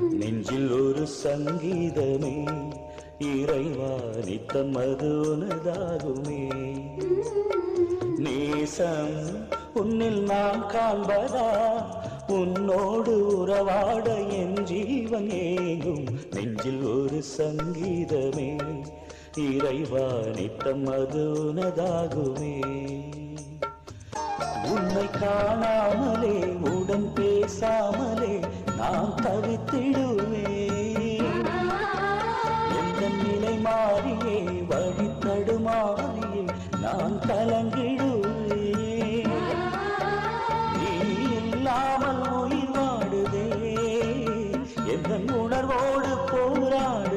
நெஞ்சில் ஒரு சங்கீதமே இறைவா நித்தம் அது உனதாகுமே. நேசம் உன்னில் நான் காண்பதா, உன்னோடு உறவாட என் ஜீவன் ஏங்கும். நெஞ்சில் ஒரு சங்கீதமே இறைவா நித்தம் அது உனதாகுமே. உன்னை காணாமலே உடன் பேசாமலே நான் தவித்திடுவேன். எந்த நிலை மாறியே வழி தடுமாறியே நான் கலங்கிடுவேன். நீ இல்லாமல் உயிர் வாடுதே, எந்த உணர்வோடு போராட